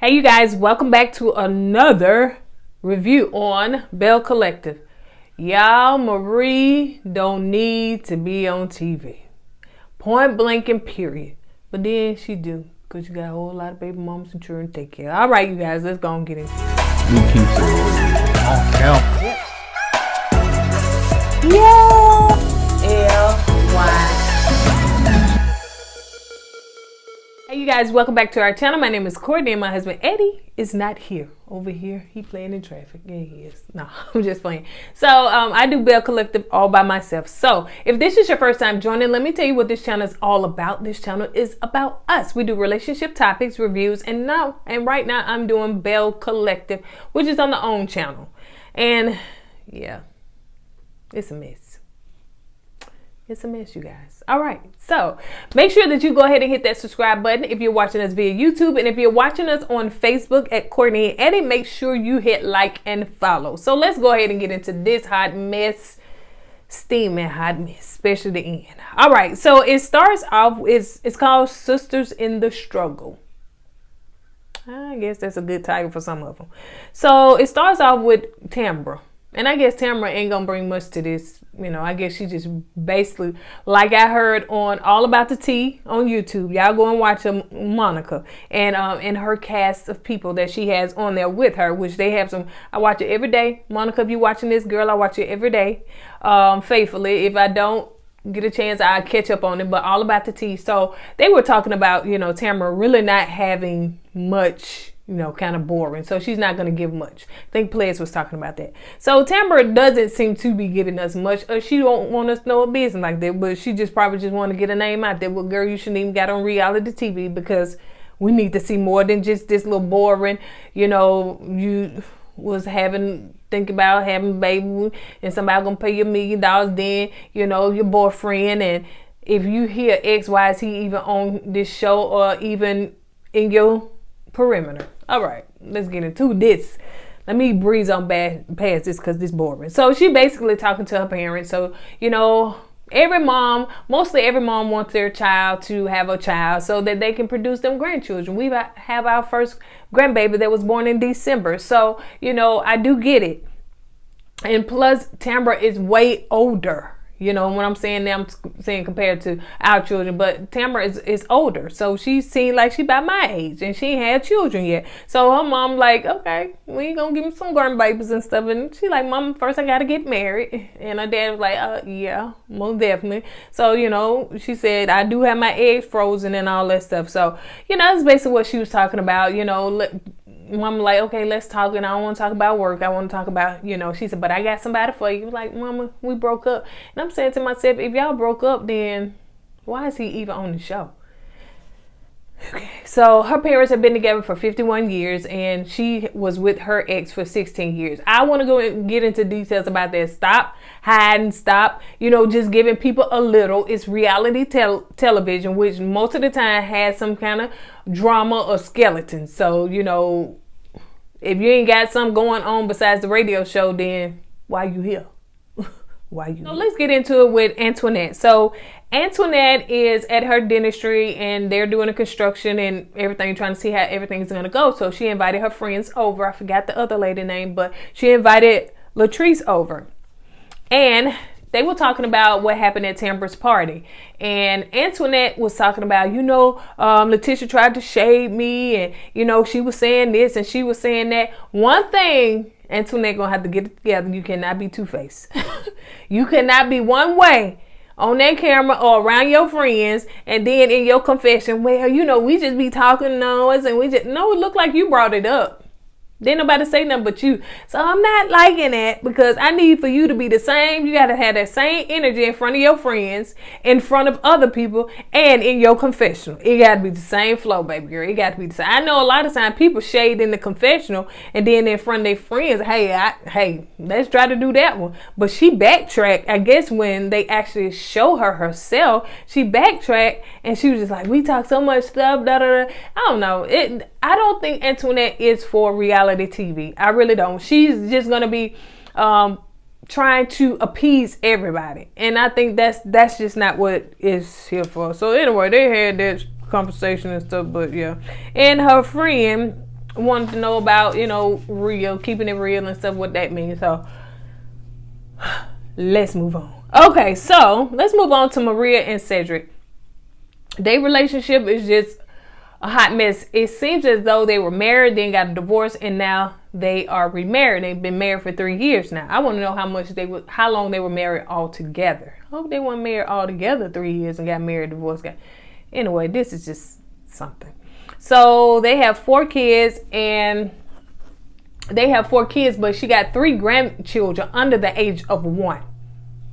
Hey you guys, welcome back to another review on Belle Collective. Y'all, Marie don't need to be on TV. Point blank and period. But then she do, because you got a whole lot of baby mamas and children to take care of. All right, you guys, let's go and get into it. We keep it. LiQWYD. Hey you guys, welcome back to our channel. My name is Kourtney and my husband Eddie is not here. Over here, he playing in traffic. Yeah, he is. No, I'm just playing. So I do Belle Collective all by myself. So if this is your first time joining, let me tell you what this channel is all about. This channel is about us. We do relationship topics, reviews, and right now I'm doing Belle Collective, which is on the OWN channel. And yeah, it's a mess. It's a mess, you guys. All right, so make sure that you go ahead and hit that subscribe button if you're watching us via YouTube. And if you're watching us on Facebook at Kourtney and Eddie, make sure you hit like and follow. So let's go ahead and get into this hot mess, steaming hot mess, especially the end. All right, so it starts off, it's called Sisters in the Struggle. I guess that's a good title for some of them. So it starts off with Tamra. And I guess Tamra ain't gonna bring much to this. You know, I guess she just basically, like I heard on All About the Tea on YouTube. Y'all go and watch Monica and her cast of people that she has on there with her, which they have some. I watch it every day. Monica, if you're watching this, girl, I watch it every day, faithfully. If I don't get a chance, I'll catch up on it. But All About the Tea. So they were talking about, you know, Tamra really not having much, you know, kind of boring. So she's not going to give much. I think Players was talking about that. So Tamra doesn't seem to be giving us much. Or she don't want us to know a business like that. But she just probably just want to get a name out there. Well, girl, you shouldn't even got on reality TV because we need to see more than just this little boring, you know, you was think about having a baby and somebody going to pay you $1 million. Then, you know, your boyfriend. And if you hear X, Y, is he even on this show or even in your perimeter? All right, let's get into this. Let me breeze on past this because this boring. So she basically talking to her parents. So, you know, mostly every mom wants their child to have a child so that they can produce them grandchildren. We have our first grandbaby that was born in December. So, you know, I do get it. And plus, Tamra is way older. You know what I'm saying? Now I'm saying compared to our children, but Tamra is older. So she seemed like she about my age and she ain't had children yet. So her mom like, okay, we gonna give me some grandbabies and stuff. And she like, Mom, first I gotta get married. And her dad was like, yeah, most definitely. So, you know, she said, I do have my eggs frozen and all that stuff. So, you know, that's basically what she was talking about. You know, Mama like, okay, let's talk. And I don't want to talk about work. I want to talk about, you know, she said, but I got somebody for you. Like, Mama, we broke up. And I'm saying to myself, if y'all broke up, then why is he even on the show? Okay. So her parents have been together for 51 years and she was with her ex for 16 years. I want to go and get into details about that. Stop hiding, stop, you know, just giving people a little. It's reality television, which most of the time has some kind of drama or skeleton. So, you know, if you ain't got something going on besides the radio show, then why you here? So let's get into it with Antoinette. So Antoinette is at her dentistry and they're doing a construction and everything, trying to see how everything's going to go. So she invited her friends over. I forgot the other lady name, but she invited Latrice over. And they were talking about what happened at Tamra's party. And Antoinette was talking about, you know, Letitia tried to shade me and, you know, she was saying this and she was saying that. One thing, Antoinette gonna have to get it together. You cannot be two-faced. You cannot be one way on that camera or around your friends and then in your confession, well, you know, we just be talking noise and it looked like you brought it up. Didn't nobody say nothing but you. So I'm not liking that because I need for you to be the same. You got to have that same energy in front of your friends, in front of other people, and in your confessional. It got to be the same flow, baby girl. It got to be the same. I know a lot of times people shade in the confessional and then in front of their friends. Hey, let's try to do that one. But she backtracked. I guess when they actually show her herself, she backtracked and she was just like, we talk so much stuff, da da da. I don't know. I don't think Antoinette is for reality TV. I really don't. She's just gonna be trying to appease everybody, and I think that's just not what it's here for. So anyway, they had that conversation and stuff, but yeah. And her friend wanted to know about, real, keeping it real and stuff, what that means. So let's move on. Okay, so let's move on to Maria and Cedric. Their relationship is just a hot mess. It seems as though they were married, then got a divorce, and now they are remarried. They've been married for 3 years now. I want to know how long they were married all together. I hope they weren't married all together 3 years and got married, divorced. Anyway, this is just something. So they have 4 kids, but she got 3 grandchildren under the age of 1.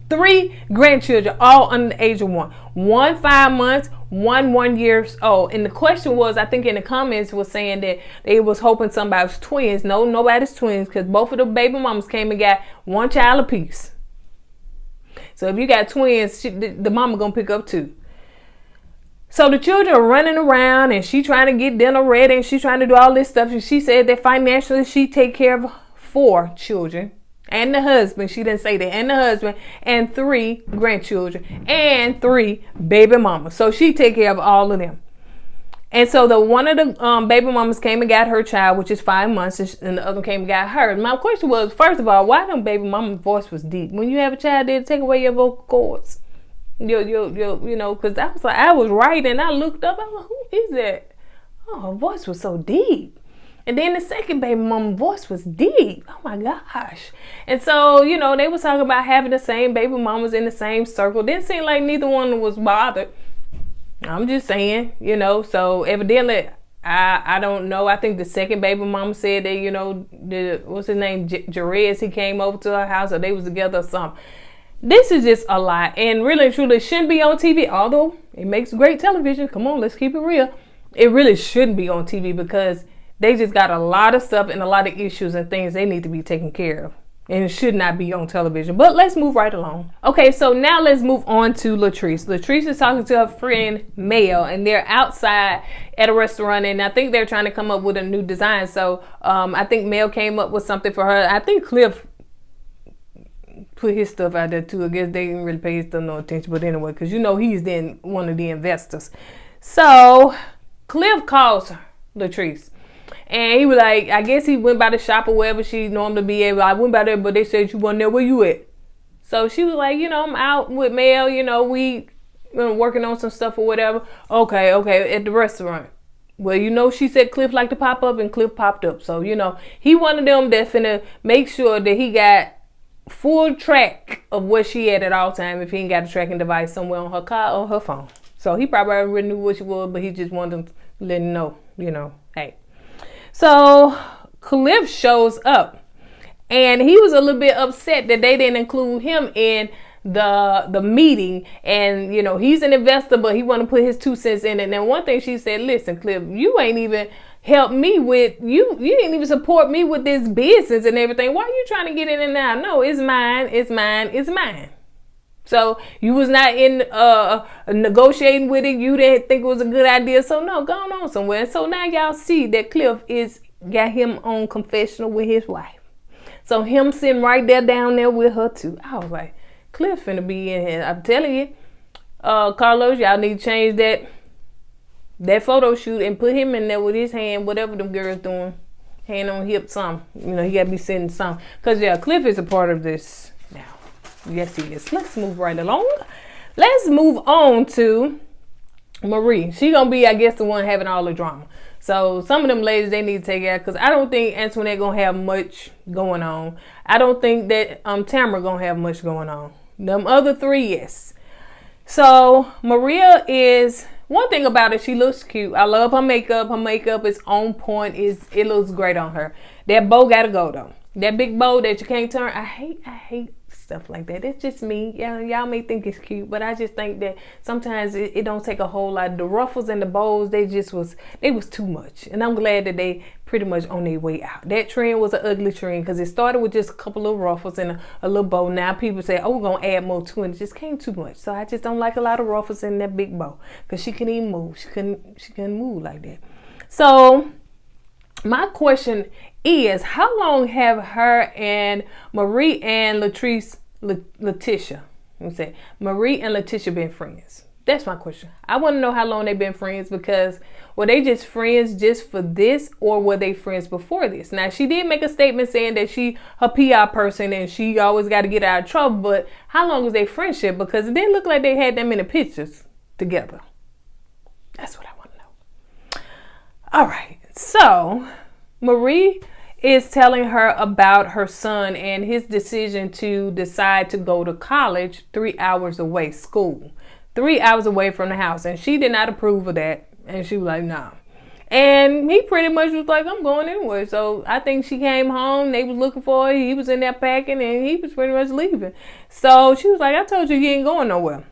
3 grandchildren, all under the age of 1. 1 5 months, 1 year old. And the question was, I think in the comments was saying that they was hoping somebody's twins. No, nobody's twins, because both of the baby mamas came and got 1 child apiece. So if you got twins, the mama gonna pick up 2. So the children are running around, and she trying to get dinner ready, and she trying to do all this stuff. And she said that financially she take care of 4 children. And the husband, she didn't say that, and the husband, and 3 grandchildren, and 3 baby mamas. So she take care of all of them. And so one of the baby mamas came and got her child, which is 5 months, and the other came and got her. My question was, first of all, why them baby mama's voice was deep? When you have a child, they'll take away your vocal cords. Because I was right, and I looked up, I was like, who is that? Oh, her voice was so deep. And then the second baby mama voice was deep. Oh my gosh. And so, they was talking about having the same baby mamas in the same circle. Didn't seem like neither one was bothered. I'm just saying, so evidently, I don't know. I think the second baby mama said that, what's his name? Jerez, he came over to her house, or they was together or something. This is just a lot. And really and truly, it shouldn't be on TV. Although it makes great television. Come on, let's keep it real. It really shouldn't be on TV, because they just got a lot of stuff and a lot of issues and things they need to be taken care of. And it should not be on television. But let's move right along. Okay, so now let's move on to Latrice. Latrice is talking to her friend Belle, and they're outside at a restaurant, and I think they're trying to come up with a new design. So I think Belle came up with something for her. I think Cliff put his stuff out there too. I guess they didn't really pay his stuff no attention. But anyway, because he's then one of the investors. So Cliff calls her, Latrice. And he was like, I guess he went by the shop or wherever she normally be able. I went by there, but they said you wasn't there. Where you at? So she was like, I'm out with Mel. We working on some stuff or whatever. Okay, at the restaurant. Well, she said Cliff liked to pop up, and Cliff popped up. So, he one of them that finna make sure that he got full track of where she at all time, if he ain't got a tracking device somewhere on her car or her phone. So he probably already knew what she was, but he just wanted to let him know, hey. So Cliff shows up, and he was a little bit upset that they didn't include him in the meeting. And he's an investor, but he want to put his 2 cents in it. And then one thing she said, listen, Cliff, you ain't even helped me with you didn't even support me with this business and everything. Why are you trying to get in and out? No, it's mine. So you was not in negotiating with it. You didn't think it was a good idea. So no, go on somewhere. So now y'all see that Cliff got him on confessional with his wife. So him sitting right there down there with her too. I was like, Cliff finna be in here. I'm telling you, Carlos, y'all need to change that photo shoot and put him in there with his hand, whatever them girls doing, hand on hip, something. He gotta be sitting something. Cause Cliff is a part of this. Yes, he is. Let's move right along. Let's move on to Marie. She gonna be, I guess, the one having all the drama. So some of them ladies, they need to take out, because I don't think Antoinette gonna have much going on. I don't think that Tamara gonna have much going on. Them other 3, yes. So Maria is, one thing about it, she looks cute. I love her makeup. Her makeup is on point. It looks great on her. That bow gotta go though. That big bow that you can't turn. I hate stuff like that. It's just me. Y'all may think it's cute, but I just think that sometimes it don't take a whole lot. The ruffles and the bows, they was too much. And I'm glad that they pretty much on their way out. That trend was an ugly trend, because it started with just a couple of ruffles and a little bow. Now people say, oh, we're gonna add more to it. It just came too much. So I just don't like a lot of ruffles in that big bow, because she couldn't even move. She couldn't move like that. So my question is, how long have her and Marie and Latrice, Letitia, let me say, Marie and Letitia been friends? That's my question. I want to know how long they've been friends, because were they just friends just for this, or were they friends before this? Now, she did make a statement saying that she her PR person and she always got to get out of trouble, but how long was their friendship? Because it didn't look like they had that many pictures together. That's what I want to know. All right. So, Marie is telling her about her son and his decision to decide to go to college 3 hours away, school. 3 hours away from the house, and she did not approve of that, and she was like, nah. And he pretty much was like, I'm going anyway. So I think she came home, they was looking for her, he was in there packing, and he was pretty much leaving. So she was like, I told you ain't going nowhere.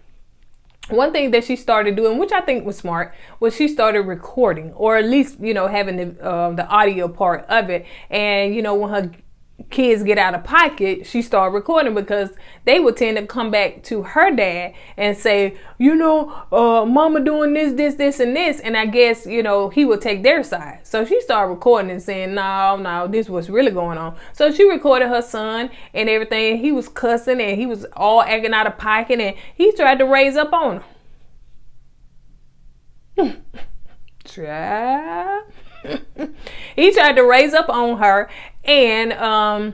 One thing that she started doing, which I think was smart, was she started recording, or at least, you know, having the audio part of it. And, you know, when her kids get out of pocket, she started recording, because they would tend to come back to her dad and say, you know, mama doing this, and this. And I guess, you know, he would take their side. So she started recording and saying, no, this was really going on. So she recorded her son and everything. He was cussing and he was all acting out of pocket, and he tried to raise up on her. He tried to raise up on her, and her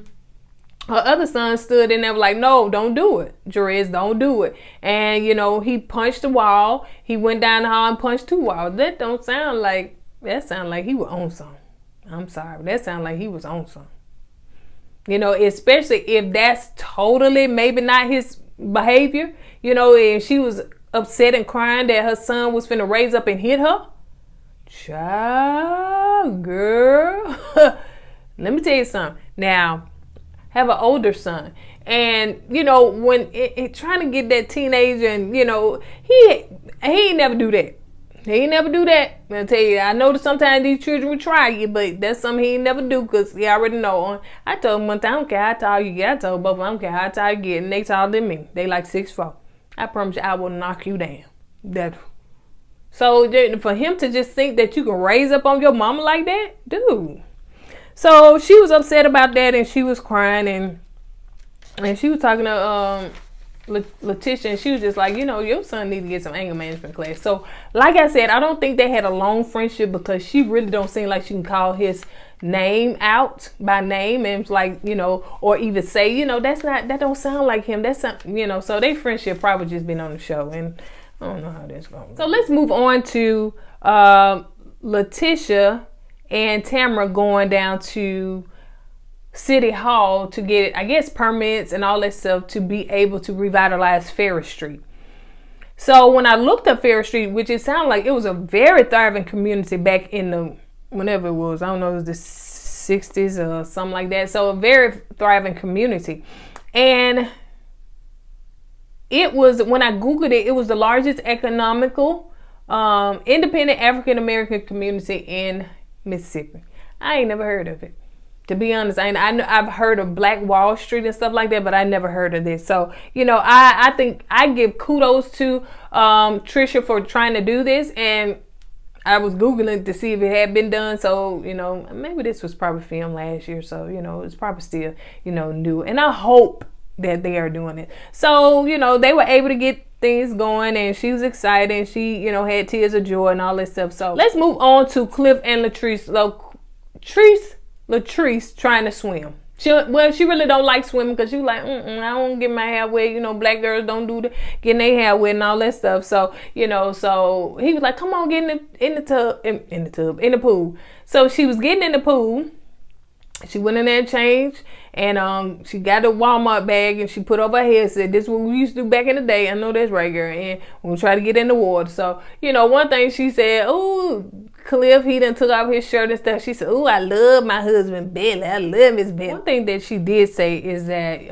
other son stood in there like, no, don't do it, Jerez, don't do it. And, you know, he punched the wall. He went down the hall and punched 2 walls. That sound like he was on something. I'm sorry, that sound like he was on something. You know, especially if that's totally maybe not his behavior, you know, and she was upset and crying that her son was finna raise up and hit her. Child, girl. Let me tell you something. Now, have an older son, and you know, when it trying to get that teenager, and you know, he ain't never do that. He ain't never do that. I'll tell you, I know that sometimes these children will try you, but that's something he ain't never do, because he already know. I told him one time, I don't care how tall you get. I told both of them, I don't care how tall you get, and they taller than me. They like 6'4". I promise you, I will knock you down. That. So for him to just think that you can raise up on your mama like that, dude. So she was upset about that, and she was crying, and she was talking to Letitia, and she was just like, you know, your son needs to get some anger management class. So like I said, I don't think they had a long friendship, because she really don't seem like she can call his name out by name, and like, you know, or even say, you know, that don't sound like him. That's something, you know. So their friendship probably just been on the show, and I don't know how that's going. So let's move on to Letitia and Tamara going down to City Hall to get, I guess, permits and all that stuff to be able to revitalize Ferris Street. So when I looked up Ferris Street, which it sounded like it was a very thriving community back in the, whenever it was, I don't know, it was the 60s or something like that. So a very thriving community. And it was, when I Googled it, it was the largest economical, independent African-American community in Mississippi. I ain't never heard of it. To be honest, I've heard of Black Wall Street and stuff like that, but I never heard of this. So, you know, I think I give kudos to Trisha for trying to do this. And I was Googling to see if it had been done. So, you know, maybe this was probably filmed last year. So, you know, it's probably still, you know, new. And I hope that they are doing it. So, you know, they were able to get things going, and she was excited, and she, you know, had tears of joy and all that stuff. So let's move on to Cliff and Latrice. Latrice trying to swim. She really don't like swimming, because she was like, I don't get my hair wet. You know, black girls don't do getting their hair wet and all that stuff. So, you know, so he was like, come on, get in the pool. So she was getting in the pool. She went in there and changed, and she got a Walmart bag, and she put over her head, said, this is what we used to do back in the day. I know that's right, girl. And we'll try to get in the water. So, you know, one thing she said, ooh, Cliff, he done took off his shirt and stuff. She said, ooh, I love my husband, Belle. I love Miss Belle. One thing that she did say is that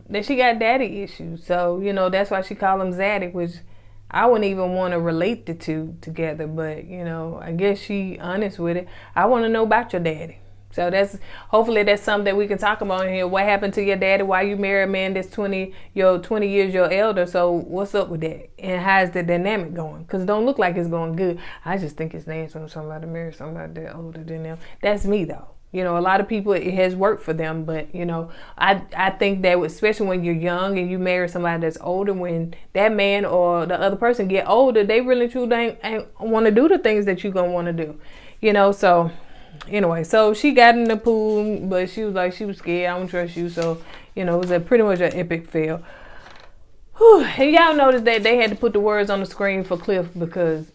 that she got daddy issues. So, you know, that's why she called him Cedric, which I wouldn't even want to relate the two together. But, you know, I guess she honest with it. I want to know about your daddy. So hopefully that's something that we can talk about in here. What happened to your daddy? Why you married a man that's 20 years your elder? So what's up with that? And how's the dynamic going? Because it don't look like it's going good. I just think it's nasty when somebody marries somebody that older than them. That's me though. You know, a lot of people, it has worked for them, but you know, I think that especially when you're young and you marry somebody that's older, when that man or the other person get older, they really truly ain't want to do the things that you're gonna want to do, you know. So anyway, so she got in the pool, but she was like, she was scared. I don't trust you. So you know, it was pretty much an epic fail. Whew. And y'all noticed that they had to put the words on the screen for Cliff because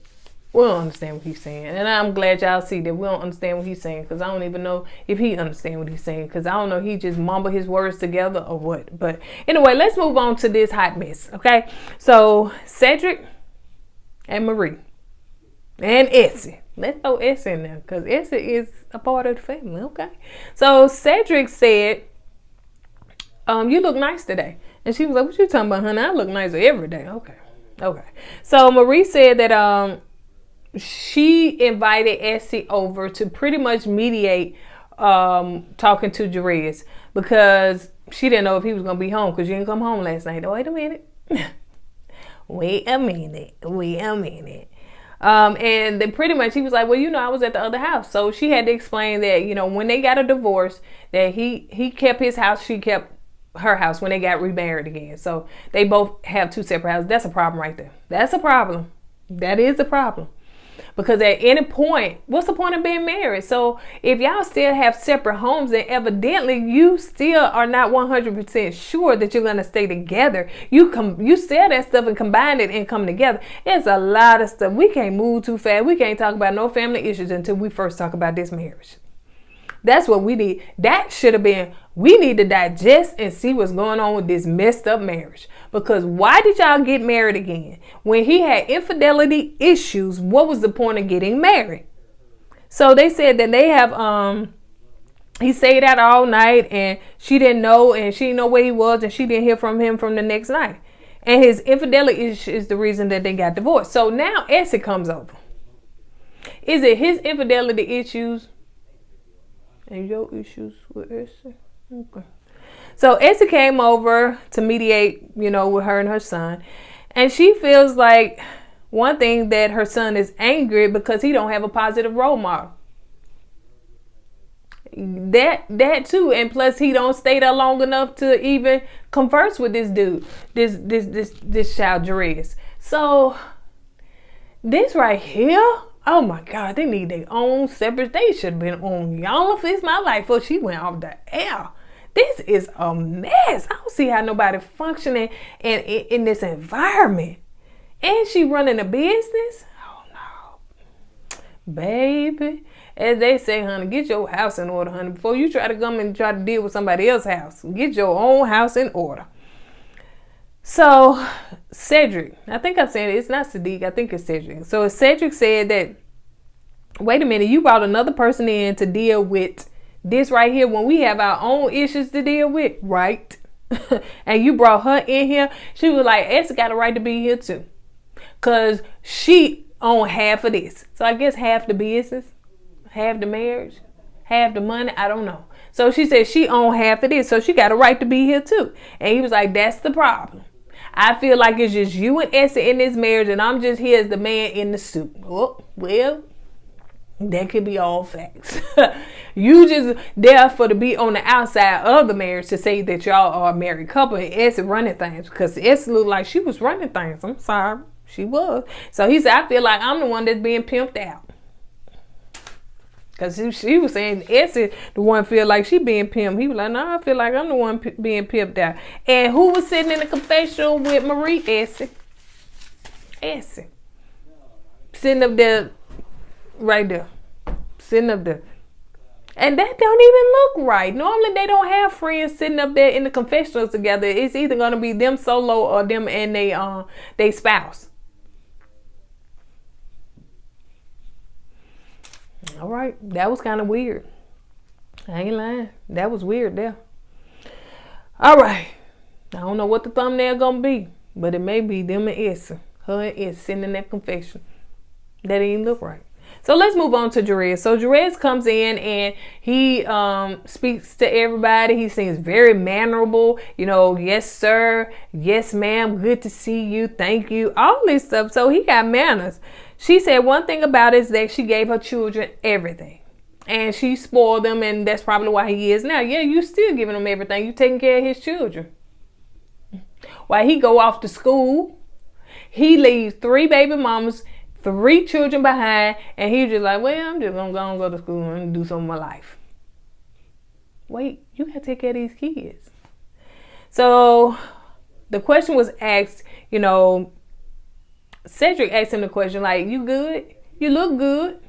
we don't understand what he's saying. And I'm glad y'all see that we don't understand what he's saying, because I don't even know if he understands what he's saying, because I don't know, he just mumble his words together or what. But anyway, let's move on to this hot mess, okay? So Cedric and Marie and Essie. Let's throw Essie in there, because Essie is a part of the family, okay? So Cedric said, you look nice today. And she was like, what you talking about, honey? I look nicer every day. Okay. So Marie said that she invited Essie over to pretty much mediate talking to Jerez, because she didn't know if he was going to be home, because you didn't come home last night. Oh, wait a minute. And then pretty much he was like, well, you know, I was at the other house. So she had to explain that, you know, when they got a divorce, that he kept his house, she kept her house when they got remarried again. So they both have two separate houses. That's a problem right there. That's a problem. That is a problem. Because at any point, what's the point of being married? So if y'all still have separate homes, then evidently you still are not 100% sure that you're going to stay together. You sell that stuff and combine it and come together. It's a lot of stuff. We can't move too fast. We can't talk about no family issues until we first talk about this marriage. That's what we need. That should have been, we need to digest and see what's going on with this messed up marriage. Because why did y'all get married again? When he had infidelity issues, what was the point of getting married? So they said that they have, he stayed out all night and she didn't know, and she didn't know where he was, and she didn't hear from him from the next night. And his infidelity is the reason that they got divorced. So now Essie comes over. Is it his infidelity issues and your issues with Essie? Okay. So Essie came over to mediate, you know, with her and her son. And she feels like, one thing, that her son is angry because he don't have a positive role model. That too. And plus he don't stay there long enough to even converse with this dude, this child Jerez. So this right here, oh my God, they need their own separate. They should have been on Y'all If It's My Life before she went off the air. This is a mess. I don't see how nobody functioning in this environment. And she running a business? Oh no. Baby. As they say, honey, get your house in order, honey. Before you try to come and try to deal with somebody else's house. Get your own house in order. So, Cedric, I think I'm saying it's not Sadiq, I think it's Cedric. So Cedric said that, wait a minute, you brought another person in to deal with this right here when we have our own issues to deal with, right? And you brought her in here. She was like, Essie got a right to be here too. Because she owned half of this. So I guess half the business, half the marriage, half the money, I don't know. So she said she owned half of this, so she got a right to be here too. And he was like, that's the problem. I feel like it's just you and Essie in this marriage, and I'm just here as the man in the suit. Oh, well, that could be all facts. You just there for to be on the outside of the marriage to say that y'all are a married couple, and Essie running things, because Essie looked like she was running things. I'm sorry, she was. So he said, I feel like I'm the one that's being pimped out. Because she was saying Essie the one feel like she being pimped. He was like, no, I feel like I'm the one being pimped out. And who was sitting in the confessional with Marie? Essie. Essie. Sitting up there, right there. Sitting up there. And that don't even look right. Normally they don't have friends sitting up there in the confessionals together. It's either going to be them solo or them and they spouse. All right, that was kind of weird. I ain't lying. That was weird there. All right. I don't know what the thumbnail gonna be, but it may be them and Essie. Her and Essie sitting in that confession. That didn't look right. So let's move on to Jerez. So Jerez comes in and he speaks to everybody. He seems very mannerable. You know, yes, sir. Yes, ma'am. Good to see you. Thank you. All this stuff. So he got manners. She said one thing about it is that she gave her children everything. And she spoiled him, and that's probably why he is now. Yeah, you still giving him everything. You taking care of his children. While he go off to school, he leaves 3 baby mamas, 3 children behind, and he's just like, well, I'm just gonna go and go to school and do something with my life. Wait, you gotta take care of these kids. So the question was asked, you know, Cedric asked him the question, like, you good? You look good.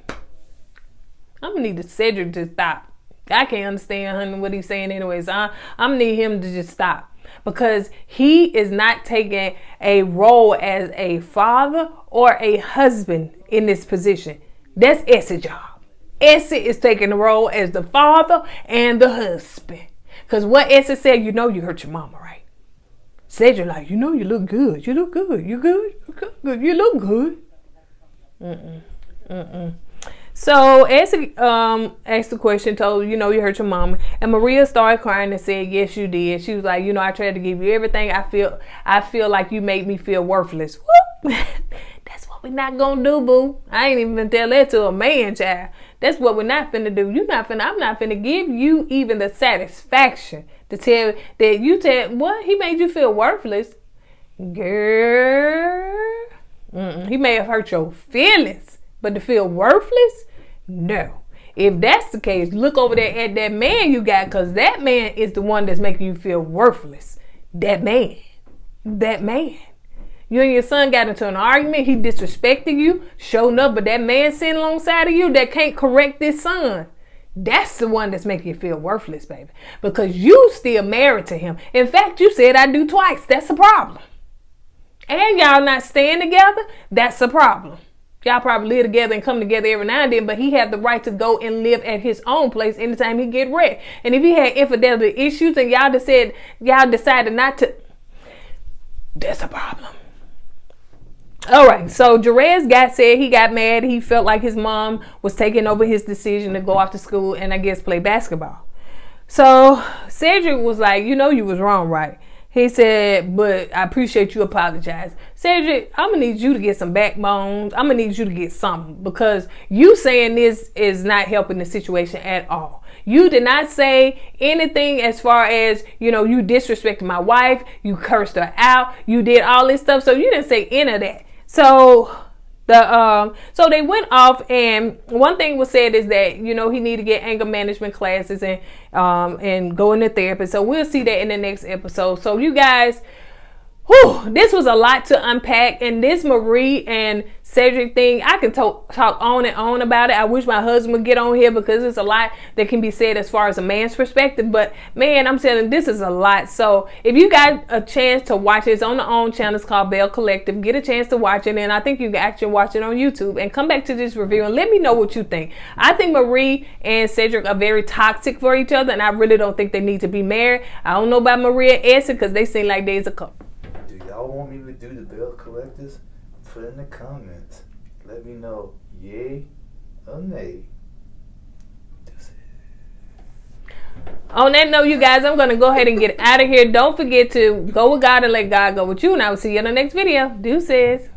I'm gonna need Cedric to stop. I can't understand what he's saying anyways. I'm gonna need him to just stop, because he is not taking a role as a father or a husband in this position. That's Essie's job. Essie is taking the role as the father and the husband. Because what Essie said, you know you hurt your mama, right? Cedric like, you know you look good. You look good. You good? You good? You look good. So Essie asked the question, told her, you know, you hurt your mama. And Maria started crying and said, yes, you did. She was like, you know, I tried to give you everything. I feel like you made me feel worthless. Whoop. That's what we're not going to do, boo. I ain't even gonna tell that to a man, child. That's what we're not finna do. I'm not finna give you even the satisfaction to tell that you tell, what? He made you feel worthless? Girl. He may have hurt your feelings, but to feel worthless? No. If that's the case, look over there at that man you got, because that man is the one that's making you feel worthless. That man. You and your son got into an argument. He disrespected you, showing up, but that man sitting alongside of you that can't correct this son, that's the one that's making you feel worthless, baby. Because you still married to him. In fact, you said I do twice. That's a problem. And y'all not staying together, that's a problem. Y'all probably live together and come together every now and then, but he had the right to go and live at his own place anytime he get ready. And if he had infidelity issues and y'all decided not to, that's a problem. All right, so Jerez said he got mad. He felt like his mom was taking over his decision to go off to school and I guess play basketball. So Cedric was like, you know you was wrong, right? He said, but I appreciate you apologize. Cedric, I'm going to need you to get some backbones. I'm going to need you to get something, because you saying this is not helping the situation at all. You did not say anything as far as, you know, you disrespected my wife. You cursed her out. You did all this stuff. So you didn't say any of that. So so they went off, and one thing was said is that, you know, he need to get anger management classes and go into therapy. So we'll see that in the next episode. So you guys, this was a lot to unpack, and this Marie and Cedric thing, I can talk on and on about it. I wish my husband would get on here, because it's a lot that can be said as far as a man's perspective. But man, I'm telling you, this is a lot. So if you got a chance to watch it, it's on the own channel. It's called Belle Collective. Get a chance to watch it, and I think you can actually watch it on YouTube. And come back to this review and let me know what you think. I think Marie and Cedric are very toxic for each other, and I really don't think they need to be married. I don't know about Maria and Essie, because they seem like they's a couple. Do y'all want me to do the Belle Collectives? Put in the comments. Let me know, yay or nay. On that note, you guys, I'm going to go ahead and get out of here. Don't forget to go with God and let God go with you. And I will see you in the next video. Deuces.